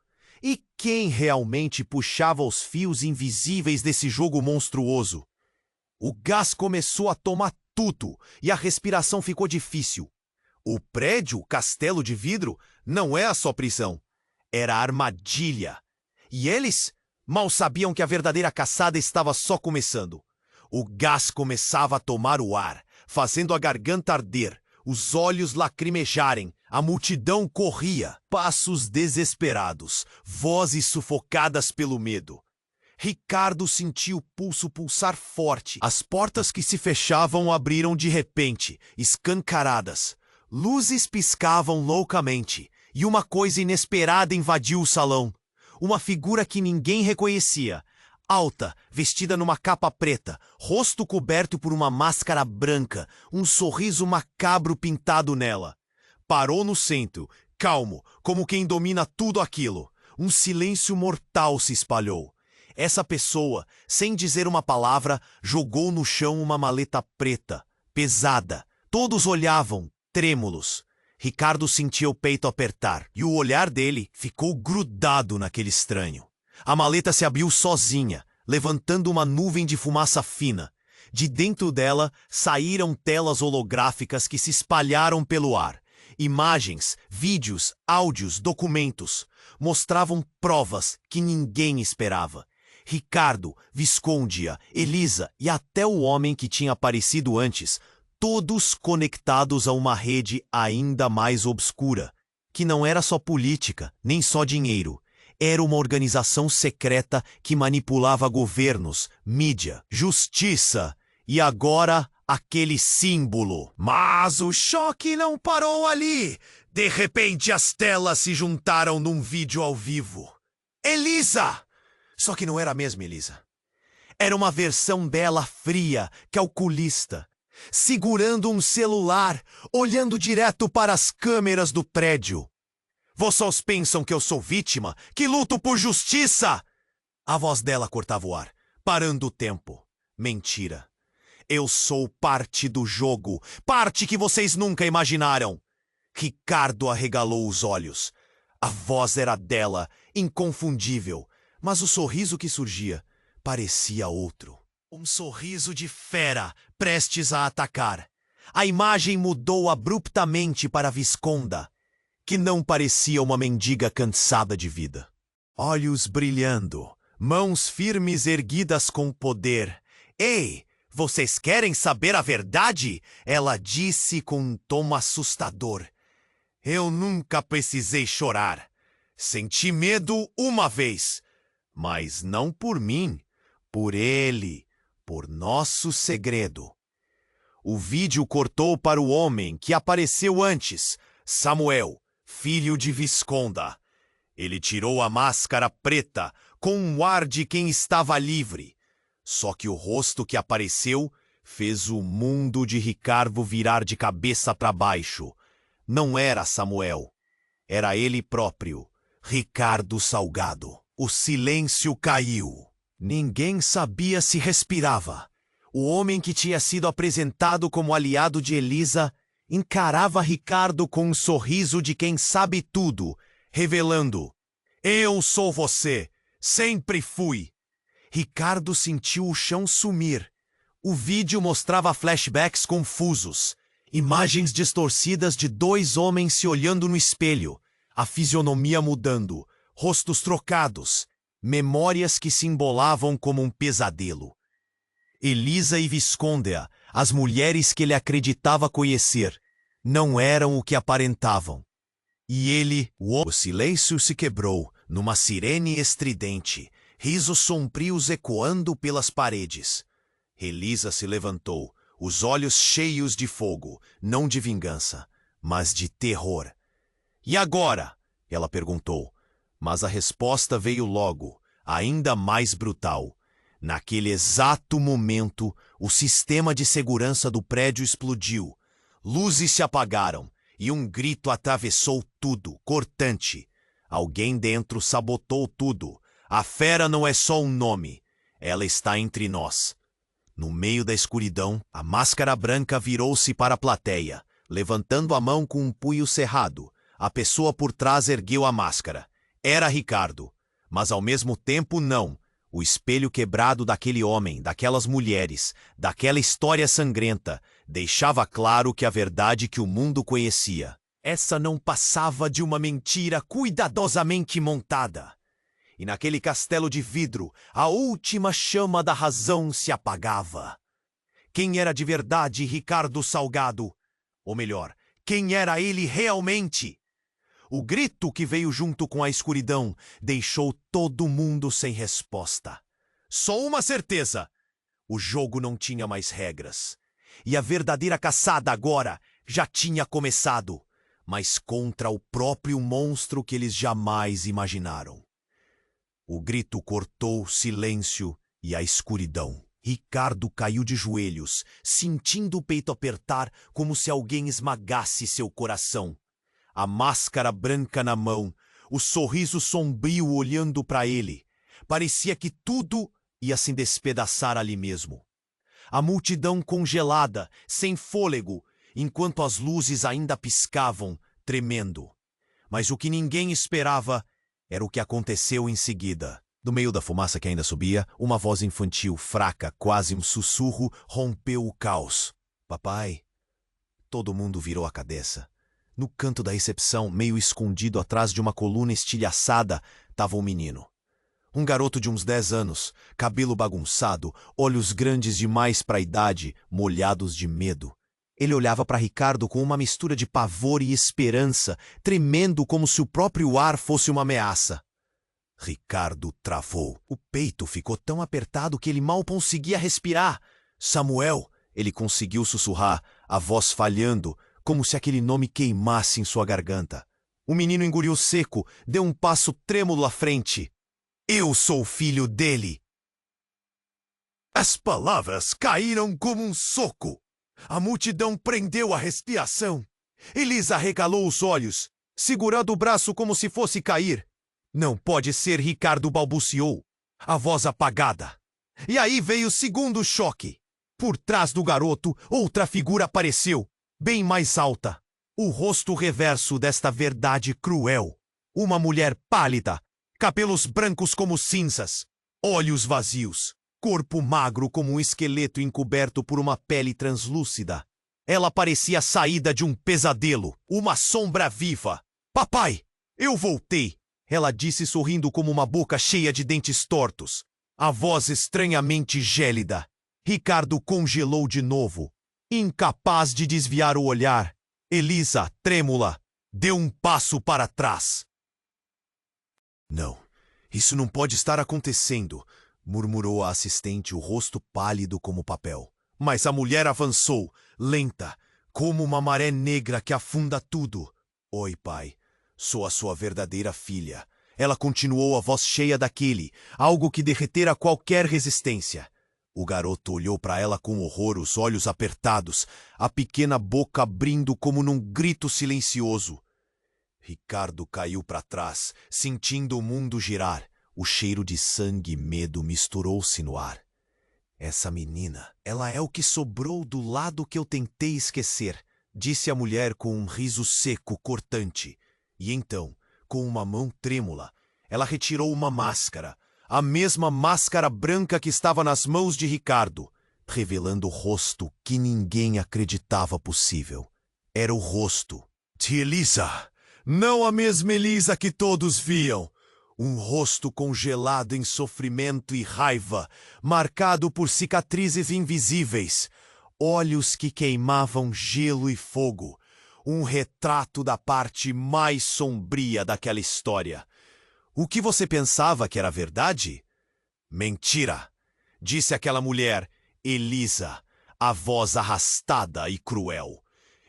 E quem realmente puxava os fios invisíveis desse jogo monstruoso? O gás começou a tomar tudo e a respiração ficou difícil. O prédio, castelo de vidro, não é a sua prisão. Era armadilha. E eles mal sabiam que a verdadeira caçada estava só começando. O gás começava a tomar o ar, fazendo a garganta arder, os olhos lacrimejarem, a multidão corria, passos desesperados, vozes sufocadas pelo medo. Ricardo sentiu o pulso pulsar forte. As portas que se fechavam abriram de repente, escancaradas. Luzes piscavam loucamente, e uma coisa inesperada invadiu o salão. Uma figura que ninguém reconhecia. Alta, vestida numa capa preta, rosto coberto por uma máscara branca, um sorriso macabro pintado nela. Parou no centro, calmo, como quem domina tudo aquilo. Um silêncio mortal se espalhou. Essa pessoa, sem dizer uma palavra, jogou no chão uma maleta preta, pesada. Todos olhavam, trêmulos. Ricardo sentia o peito apertar, e o olhar dele ficou grudado naquele estranho. A maleta se abriu sozinha, levantando uma nuvem de fumaça fina. De dentro dela saíram telas holográficas que se espalharam pelo ar. Imagens, vídeos, áudios, documentos mostravam provas que ninguém esperava. Ricardo, Viscondia, Elisa e até o homem que tinha aparecido antes, todos conectados a uma rede ainda mais obscura, que não era só política, nem só dinheiro. Era uma organização secreta que manipulava governos, mídia, justiça e agora aquele símbolo. Mas o choque não parou ali. De repente as telas se juntaram num vídeo ao vivo. Elisa! Só que não era a mesma Elisa. Era uma versão dela fria, calculista, segurando um celular, olhando direto para as câmeras do prédio. Vocês pensam que eu sou vítima, que luto por justiça? A voz dela cortava o ar, parando o tempo. Mentira. Eu sou parte do jogo, parte que vocês nunca imaginaram. Ricardo arregalou os olhos. A voz era dela, inconfundível, mas o sorriso que surgia parecia outro. Um sorriso de fera, prestes a atacar. A imagem mudou abruptamente para Visconda, que não parecia uma mendiga cansada de vida. Olhos brilhando, mãos firmes erguidas com poder. Ei, vocês querem saber a verdade? Ela disse com um tom assustador. Eu nunca precisei chorar. Senti medo uma vez, mas não por mim, por ele, por nosso segredo. O vídeo cortou para o homem que apareceu antes, Samuel, filho de Visconda. Ele tirou a máscara preta com um ar de quem estava livre. Só que o rosto que apareceu fez o mundo de Ricardo virar de cabeça para baixo. Não era Samuel. Era ele próprio, Ricardo Salgado. O silêncio caiu. Ninguém sabia se respirava. O homem que tinha sido apresentado como aliado de Elisa encarava Ricardo com um sorriso de quem sabe tudo, revelando: eu sou você, sempre fui. Ricardo sentiu o chão sumir. O vídeo mostrava flashbacks confusos, imagens distorcidas de dois homens se olhando no espelho, a fisionomia mudando, rostos trocados, memórias que se embolavam como um pesadelo. Elisa e Visconda, as mulheres que ele acreditava conhecer, não eram o que aparentavam. E ele, o silêncio se quebrou numa sirene estridente, risos sombrios ecoando pelas paredes. Elisa se levantou, os olhos cheios de fogo, não de vingança, mas de terror. E agora? Ela perguntou, mas a resposta veio logo, ainda mais brutal. Naquele exato momento, o sistema de segurança do prédio explodiu. Luzes se apagaram e um grito atravessou tudo, cortante. Alguém dentro sabotou tudo. A fera não é só um nome, ela está entre nós. No meio da escuridão, a máscara branca virou-se para a plateia, levantando a mão com um punho cerrado. A pessoa por trás ergueu a máscara. Era Ricardo, mas ao mesmo tempo não. O espelho quebrado daquele homem, daquelas mulheres, daquela história sangrenta, deixava claro que a verdade que o mundo conhecia. Essa não passava de uma mentira cuidadosamente montada. E naquele castelo de vidro, a última chama da razão se apagava. Quem era de verdade Ricardo Salgado? Ou melhor, quem era ele realmente? O grito que veio junto com a escuridão deixou todo mundo sem resposta. Só uma certeza: o jogo não tinha mais regras. E a verdadeira caçada agora já tinha começado, mas contra o próprio monstro que eles jamais imaginaram. O grito cortou o silêncio e a escuridão. Ricardo caiu de joelhos, sentindo o peito apertar como se alguém esmagasse seu coração. A máscara branca na mão, o sorriso sombrio olhando para ele. Parecia que tudo ia se despedaçar ali mesmo. A multidão congelada, sem fôlego, enquanto as luzes ainda piscavam, tremendo. Mas o que ninguém esperava era o que aconteceu em seguida. Do meio da fumaça que ainda subia, uma voz infantil, fraca, quase um sussurro, rompeu o caos. Papai. Todo mundo virou a cabeça. No canto da recepção, meio escondido atrás de uma coluna estilhaçada, estava um menino. Um garoto de uns 10 anos, cabelo bagunçado, olhos grandes demais para a idade, molhados de medo. Ele olhava para Ricardo com uma mistura de pavor e esperança, tremendo como se o próprio ar fosse uma ameaça. Ricardo travou. O peito ficou tão apertado que ele mal conseguia respirar. Samuel, ele conseguiu sussurrar, a voz falhando, como se aquele nome queimasse em sua garganta. O menino engoliu seco, deu um passo trêmulo à frente. Eu sou filho dele! As palavras caíram como um soco. A multidão prendeu a respiração. Elisa arregalou os olhos, segurando o braço como se fosse cair. Não pode ser, Ricardo balbuciou, a voz apagada. E aí veio o segundo choque. Por trás do garoto, outra figura apareceu, bem mais alta. O rosto reverso desta verdade cruel. Uma mulher pálida, cabelos brancos como cinzas, olhos vazios, corpo magro como um esqueleto encoberto por uma pele translúcida. Ela parecia saída de um pesadelo, uma sombra viva. Papai, eu voltei! Ela disse sorrindo como uma boca cheia de dentes tortos. A voz estranhamente gélida. Ricardo congelou de novo, incapaz de desviar o olhar. Elisa, trêmula, deu um passo para trás. Não, isso não pode estar acontecendo, murmurou a assistente, o rosto pálido como papel. Mas a mulher avançou, lenta, como uma maré negra que afunda tudo. Oi, pai. Sou a sua verdadeira filha. Ela continuou, a voz cheia daquele, algo que derretera qualquer resistência. O garoto olhou para ela com horror, os olhos apertados, a pequena boca abrindo como num grito silencioso. Ricardo caiu para trás, sentindo o mundo girar. O cheiro de sangue e medo misturou-se no ar. Essa menina, ela é o que sobrou do lado que eu tentei esquecer, disse a mulher com um riso seco, cortante. E então, com uma mão trêmula, ela retirou uma máscara, a mesma máscara branca que estava nas mãos de Ricardo, revelando o rosto que ninguém acreditava possível. Era o rosto de Elisa, não a mesma Elisa que todos viam. Um rosto congelado em sofrimento e raiva, marcado por cicatrizes invisíveis, olhos que queimavam gelo e fogo. Um retrato da parte mais sombria daquela história. O que você pensava que era verdade? Mentira, disse aquela mulher, Elisa, a voz arrastada e cruel.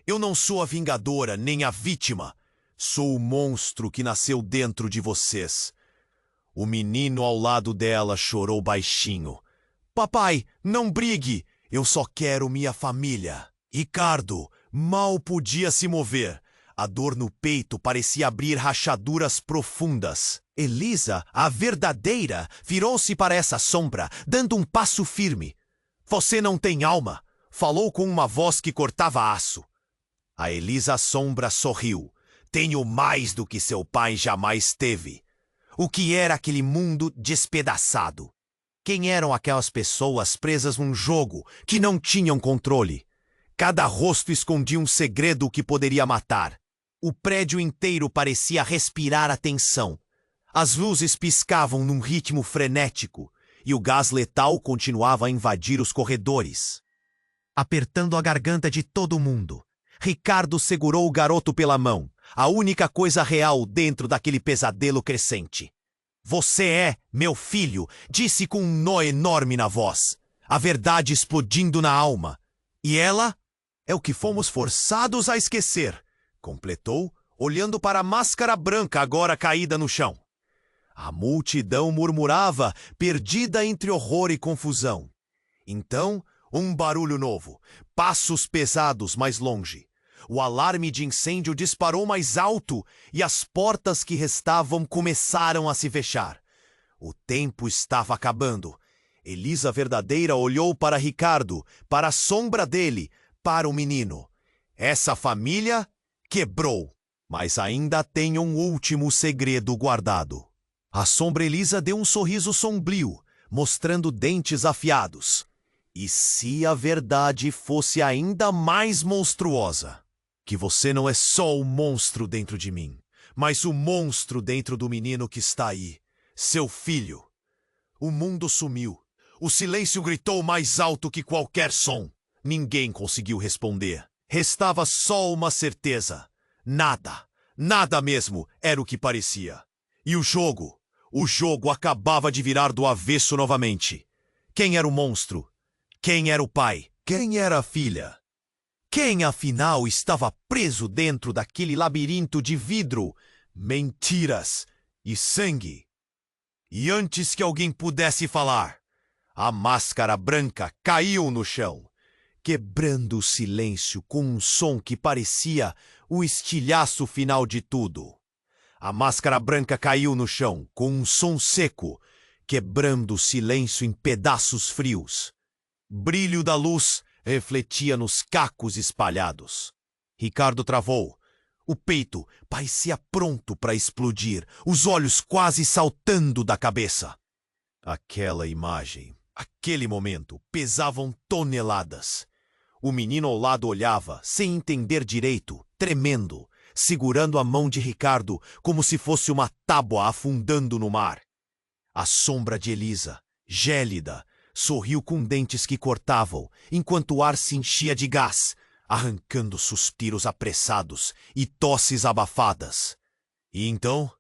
Eu não sou a vingadora nem a vítima. Sou o monstro que nasceu dentro de vocês. O menino ao lado dela chorou baixinho. Papai, não brigue. Eu só quero minha família. Ricardo mal podia se mover. A dor no peito parecia abrir rachaduras profundas. Elisa, a verdadeira, virou-se para essa sombra, dando um passo firme. Você não tem alma, falou com uma voz que cortava aço. A Elisa sombra sorriu. Tenho mais do que seu pai jamais teve. O que era aquele mundo despedaçado? Quem eram aquelas pessoas presas num jogo que não tinham controle? Cada rosto escondia um segredo que poderia matar. O prédio inteiro parecia respirar a tensão. As luzes piscavam num ritmo frenético e o gás letal continuava a invadir os corredores. Apertando a garganta de todo mundo, Ricardo segurou o garoto pela mão, a única coisa real dentro daquele pesadelo crescente. Você é meu filho, disse com um nó enorme na voz, a verdade explodindo na alma. E ela é o que fomos forçados a esquecer, completou, olhando para a máscara branca agora caída no chão. A multidão murmurava, perdida entre horror e confusão. Então, um barulho novo, passos pesados mais longe. O alarme de incêndio disparou mais alto e as portas que restavam começaram a se fechar. O tempo estava acabando. Elisa verdadeira olhou para Ricardo, para a sombra dele, para o menino. Essa família quebrou, mas ainda tem um último segredo guardado. A sombra Elisa deu um sorriso sombrio, mostrando dentes afiados. E se a verdade fosse ainda mais monstruosa? Que você não é só o monstro dentro de mim, mas o monstro dentro do menino que está aí, seu filho. O mundo sumiu. O silêncio gritou mais alto que qualquer som. Ninguém conseguiu responder. Restava só uma certeza. Nada, nada mesmo era o que parecia. E o jogo acabava de virar do avesso novamente. Quem era o monstro? Quem era o pai? Quem era a filha? Quem, afinal, estava preso dentro daquele labirinto de vidro, mentiras e sangue? E antes que alguém pudesse falar, a máscara branca caiu no chão, quebrando o silêncio com um som que parecia o estilhaço final de tudo. A máscara branca caiu no chão com um som seco, quebrando o silêncio em pedaços frios. Brilho da luz refletia nos cacos espalhados. Ricardo travou. O peito parecia pronto para explodir, os olhos quase saltando da cabeça. Aquela imagem, aquele momento, pesavam toneladas. O menino ao lado olhava, sem entender direito, tremendo, segurando a mão de Ricardo como se fosse uma tábua afundando no mar. A sombra de Elisa, gélida, sorriu com dentes que cortavam, enquanto o ar se enchia de gás, arrancando suspiros apressados e tosses abafadas. E então,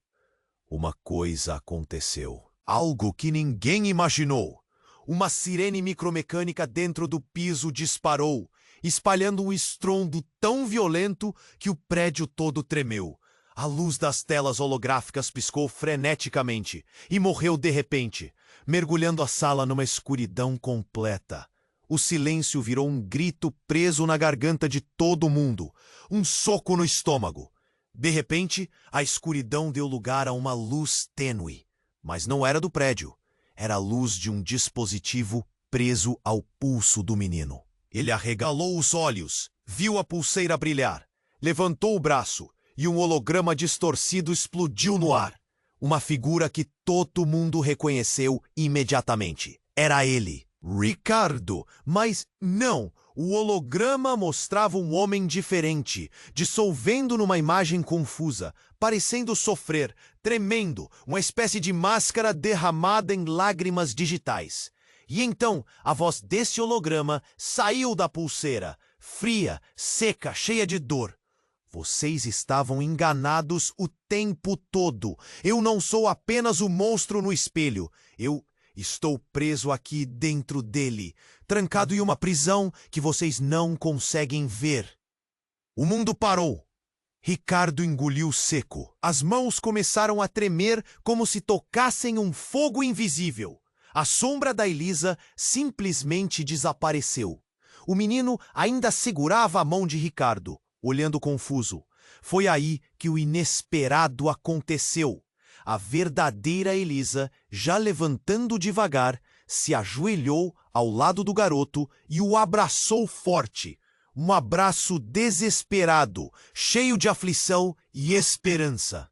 uma coisa aconteceu. Algo que ninguém imaginou. Uma sirene micromecânica dentro do piso disparou, espalhando um estrondo tão violento que o prédio todo tremeu. A luz das telas holográficas piscou freneticamente e morreu de repente, mergulhando a sala numa escuridão completa. O silêncio virou um grito preso na garganta de todo mundo, um soco no estômago. De repente, a escuridão deu lugar a uma luz tênue, mas não era do prédio. Era a luz de um dispositivo preso ao pulso do menino. Ele arregalou os olhos, viu a pulseira brilhar, levantou o braço e um holograma distorcido explodiu no ar. Uma figura que todo mundo reconheceu imediatamente. Era ele, Ricardo. Mas não, o holograma mostrava um homem diferente, dissolvendo numa imagem confusa, parecendo sofrer, tremendo, uma espécie de máscara derramada em lágrimas digitais. E então, a voz desse holograma saiu da pulseira, fria, seca, cheia de dor. Vocês estavam enganados o tempo todo. Eu não sou apenas o monstro no espelho. Eu estou preso aqui dentro dele, trancado em uma prisão que vocês não conseguem ver. O mundo parou. Ricardo engoliu seco. As mãos começaram a tremer como se tocassem um fogo invisível. A sombra da Elisa simplesmente desapareceu. O menino ainda segurava a mão de Ricardo, olhando confuso. Foi aí que o inesperado aconteceu. A verdadeira Elisa, já levantando devagar, se ajoelhou ao lado do garoto e o abraçou forte. Um abraço desesperado, cheio de aflição e esperança.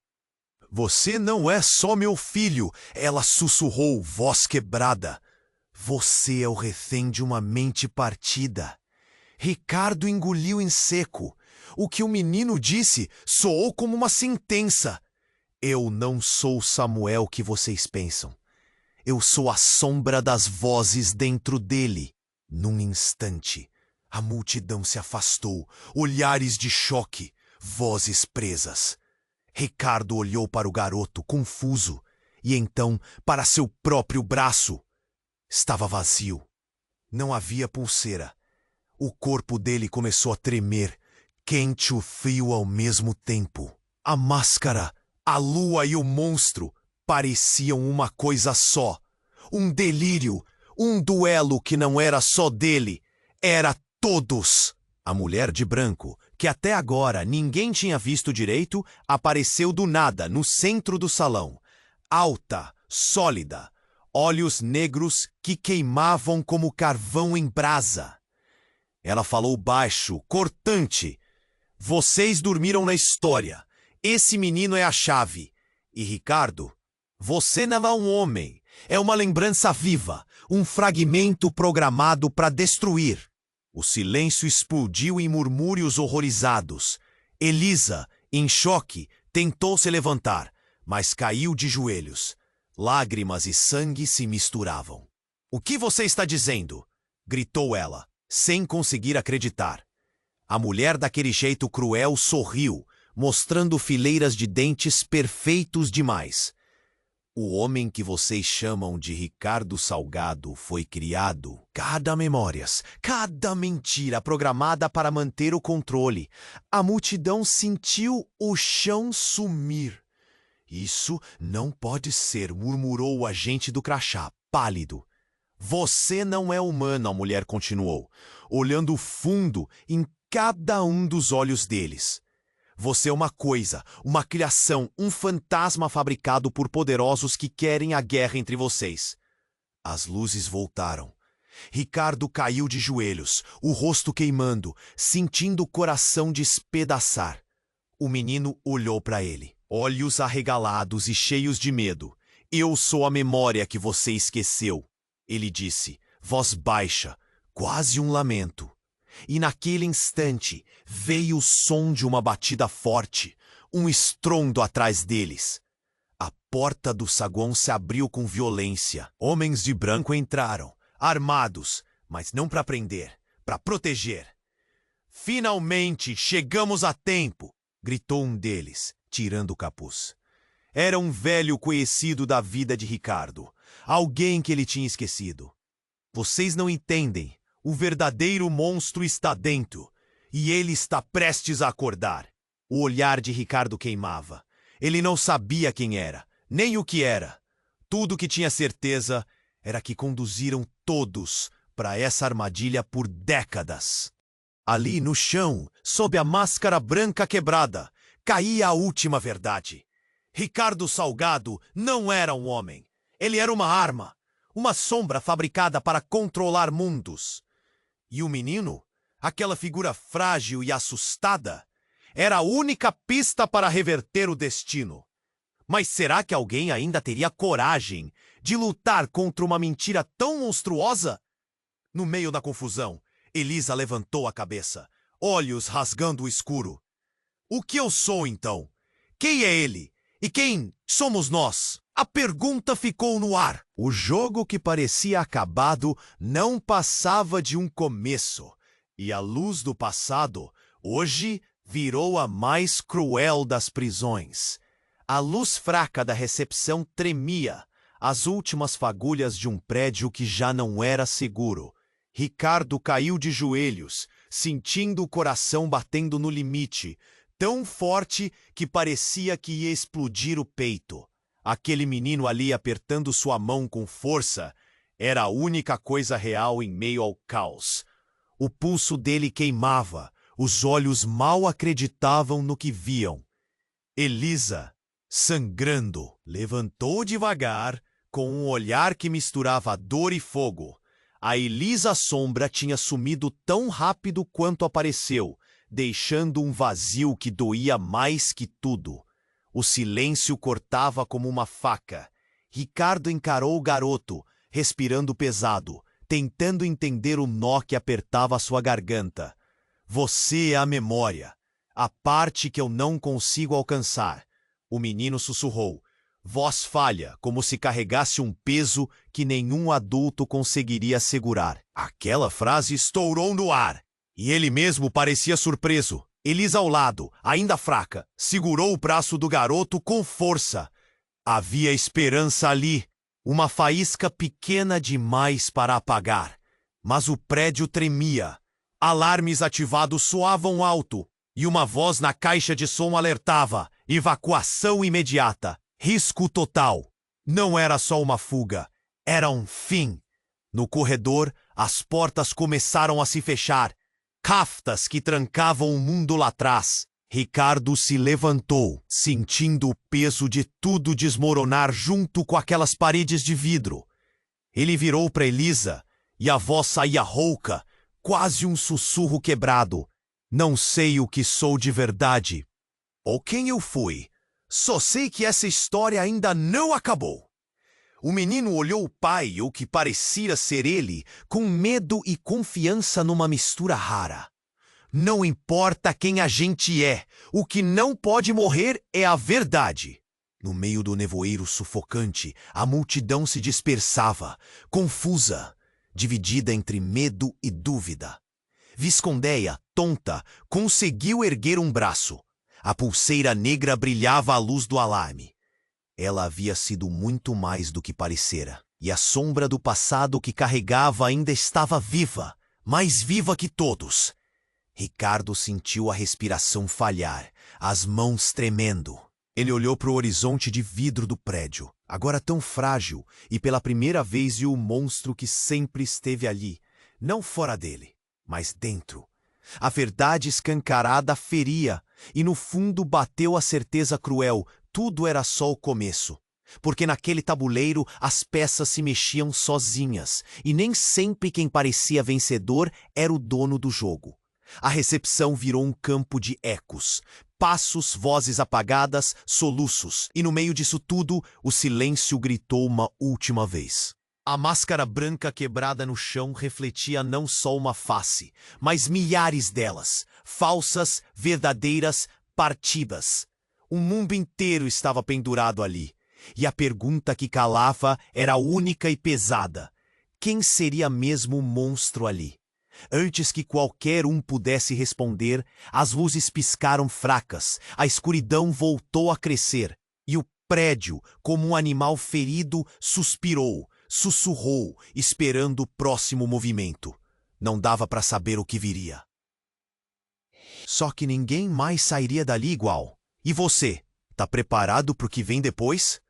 Você não é só meu filho, ela sussurrou, voz quebrada. Você é o refém de uma mente partida. Ricardo engoliu em seco. O que o menino disse soou como uma sentença. Eu não sou o Samuel que vocês pensam. Eu sou a sombra das vozes dentro dele. Num instante, a multidão se afastou, olhares de choque, vozes presas. Ricardo olhou para o garoto, confuso, e então para seu próprio braço. Estava vazio. Não havia pulseira. O corpo dele começou a tremer, quente e frio ao mesmo tempo. A máscara, a lua e o monstro pareciam uma coisa só. Um delírio, um duelo que não era só dele, era todos. A mulher de branco, que até agora ninguém tinha visto direito, apareceu do nada no centro do salão. Alta, sólida, olhos negros que queimavam como carvão em brasa. Ela falou baixo, cortante. Vocês dormiram na história. Esse menino é a chave. E Ricardo, você não é um homem. É uma lembrança viva, um fragmento programado para destruir. O silêncio explodiu em murmúrios horrorizados. Elisa, em choque, tentou se levantar, mas caiu de joelhos. Lágrimas e sangue se misturavam. O que você está dizendo? Gritou ela, sem conseguir acreditar. A mulher daquele jeito cruel sorriu, mostrando fileiras de dentes perfeitos demais. O homem que vocês chamam de Ricardo Salgado foi criado. Cada memórias, cada mentira programada para manter o controle. A multidão sentiu o chão sumir. Isso não pode ser, murmurou o agente do crachá, pálido. Você não é humano, a mulher continuou, olhando fundo em cada um dos olhos deles. Você é uma coisa, uma criação, um fantasma fabricado por poderosos que querem a guerra entre vocês. As luzes voltaram. Ricardo caiu de joelhos, o rosto queimando, sentindo o coração despedaçar. O menino olhou para ele, olhos arregalados e cheios de medo. Eu sou a memória que você esqueceu, ele disse, voz baixa, quase um lamento. E naquele instante veio o som de uma batida forte, um estrondo atrás deles. A porta do saguão se abriu com violência. Homens de branco entraram, armados, mas não para prender, para proteger. Finalmente chegamos a tempo, gritou um deles, tirando o capuz. Era um velho conhecido da vida de Ricardo, alguém que ele tinha esquecido. Vocês não entendem. O verdadeiro monstro está dentro, e ele está prestes a acordar. O olhar de Ricardo queimava. Ele não sabia quem era, nem o que era. Tudo que tinha certeza era que conduziram todos para essa armadilha por décadas. Ali no chão, sob a máscara branca quebrada, caía a última verdade. Ricardo Salgado não era um homem. Ele era uma arma, uma sombra fabricada para controlar mundos. E o menino, aquela figura frágil e assustada, era a única pista para reverter o destino. Mas será que alguém ainda teria coragem de lutar contra uma mentira tão monstruosa? No meio da confusão, Elisa levantou a cabeça, olhos rasgando o escuro. O que eu sou, então? Quem é ele? E quem somos nós? A pergunta ficou no ar. O jogo que parecia acabado não passava de um começo. E a luz do passado, hoje, virou a mais cruel das prisões. A luz fraca da recepção tremia, as últimas fagulhas de um prédio que já não era seguro. Ricardo caiu de joelhos, sentindo o coração batendo no limite, tão forte que parecia que ia explodir o peito. Aquele menino ali apertando sua mão com força era a única coisa real em meio ao caos. O pulso dele queimava, os olhos mal acreditavam no que viam. Elisa, sangrando, levantou devagar, com um olhar que misturava dor e fogo. A Elisa Sombra tinha sumido tão rápido quanto apareceu, deixando um vazio que doía mais que tudo. O silêncio cortava como uma faca. Ricardo encarou o garoto, respirando pesado, tentando entender o nó que apertava sua garganta. Você é a memória, a parte que eu não consigo alcançar. O menino sussurrou, voz falha, como se carregasse um peso que nenhum adulto conseguiria segurar. Aquela frase estourou no ar, e ele mesmo parecia surpreso. Elisa ao lado, ainda fraca, segurou o braço do garoto com força. Havia esperança ali, uma faísca pequena demais para apagar. Mas o prédio tremia. Alarmes ativados soavam alto, e uma voz na caixa de som alertava: evacuação imediata, risco total. Não era só uma fuga, era um fim. No corredor, as portas começaram a se fechar. Caftas que trancavam o mundo lá atrás. Ricardo se levantou, sentindo o peso de tudo desmoronar junto com aquelas paredes de vidro. Ele virou para Elisa, e a voz saía rouca, quase um sussurro quebrado. Não sei o que sou de verdade, ou quem eu fui. Só sei que essa história ainda não acabou. O menino olhou o pai, ou que parecia ser ele, com medo e confiança numa mistura rara. Não importa quem a gente é, o que não pode morrer é a verdade. No meio do nevoeiro sufocante, a multidão se dispersava, confusa, dividida entre medo e dúvida. Viscondeia, tonta, conseguiu erguer um braço. A pulseira negra brilhava à luz do alarme. Ela havia sido muito mais do que parecera, e a sombra do passado que carregava ainda estava viva, mais viva que todos. Ricardo sentiu a respiração falhar, as mãos tremendo. Ele olhou para o horizonte de vidro do prédio, agora tão frágil, e pela primeira vez viu o monstro que sempre esteve ali, não fora dele, mas dentro. A verdade escancarada feria, e no fundo bateu a certeza cruel: tudo era só o começo. Porque naquele tabuleiro as peças se mexiam sozinhas, e nem sempre quem parecia vencedor era o dono do jogo. A recepção virou um campo de ecos, passos, vozes apagadas, soluços, e no meio disso tudo, o silêncio gritou uma última vez. A máscara branca quebrada no chão refletia não só uma face, mas milhares delas, falsas, verdadeiras, partidas. O mundo inteiro estava pendurado ali, e a pergunta que calava era única e pesada: quem seria mesmo o monstro ali? Antes que qualquer um pudesse responder, as luzes piscaram fracas, a escuridão voltou a crescer, e o prédio, como um animal ferido, suspirou, sussurrou, esperando o próximo movimento. Não dava para saber o que viria. Só que ninguém mais sairia dali igual. E você, tá preparado para o que vem depois?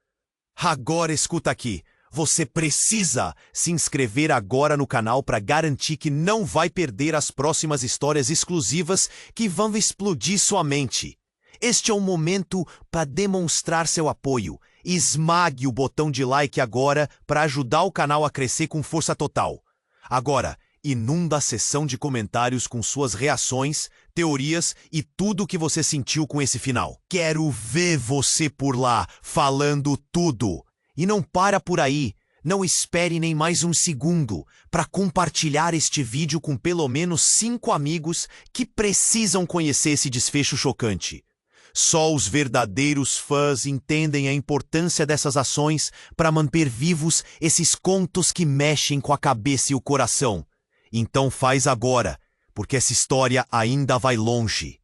Agora escuta aqui. Você precisa se inscrever agora no canal para garantir que não vai perder as próximas histórias exclusivas que vão explodir sua mente. Este é um momento para demonstrar seu apoio. Esmague o botão de like agora para ajudar o canal a crescer com força total. Agora, inunda a seção de comentários com suas reações, teorias e tudo o que você sentiu com esse final. Quero ver você por lá, falando tudo. E não para por aí, não espere nem mais um segundo para compartilhar este vídeo com pelo menos 5 amigos que precisam conhecer esse desfecho chocante. Só os verdadeiros fãs entendem a importância dessas ações para manter vivos esses contos que mexem com a cabeça e o coração. Então faz agora, porque essa história ainda vai longe.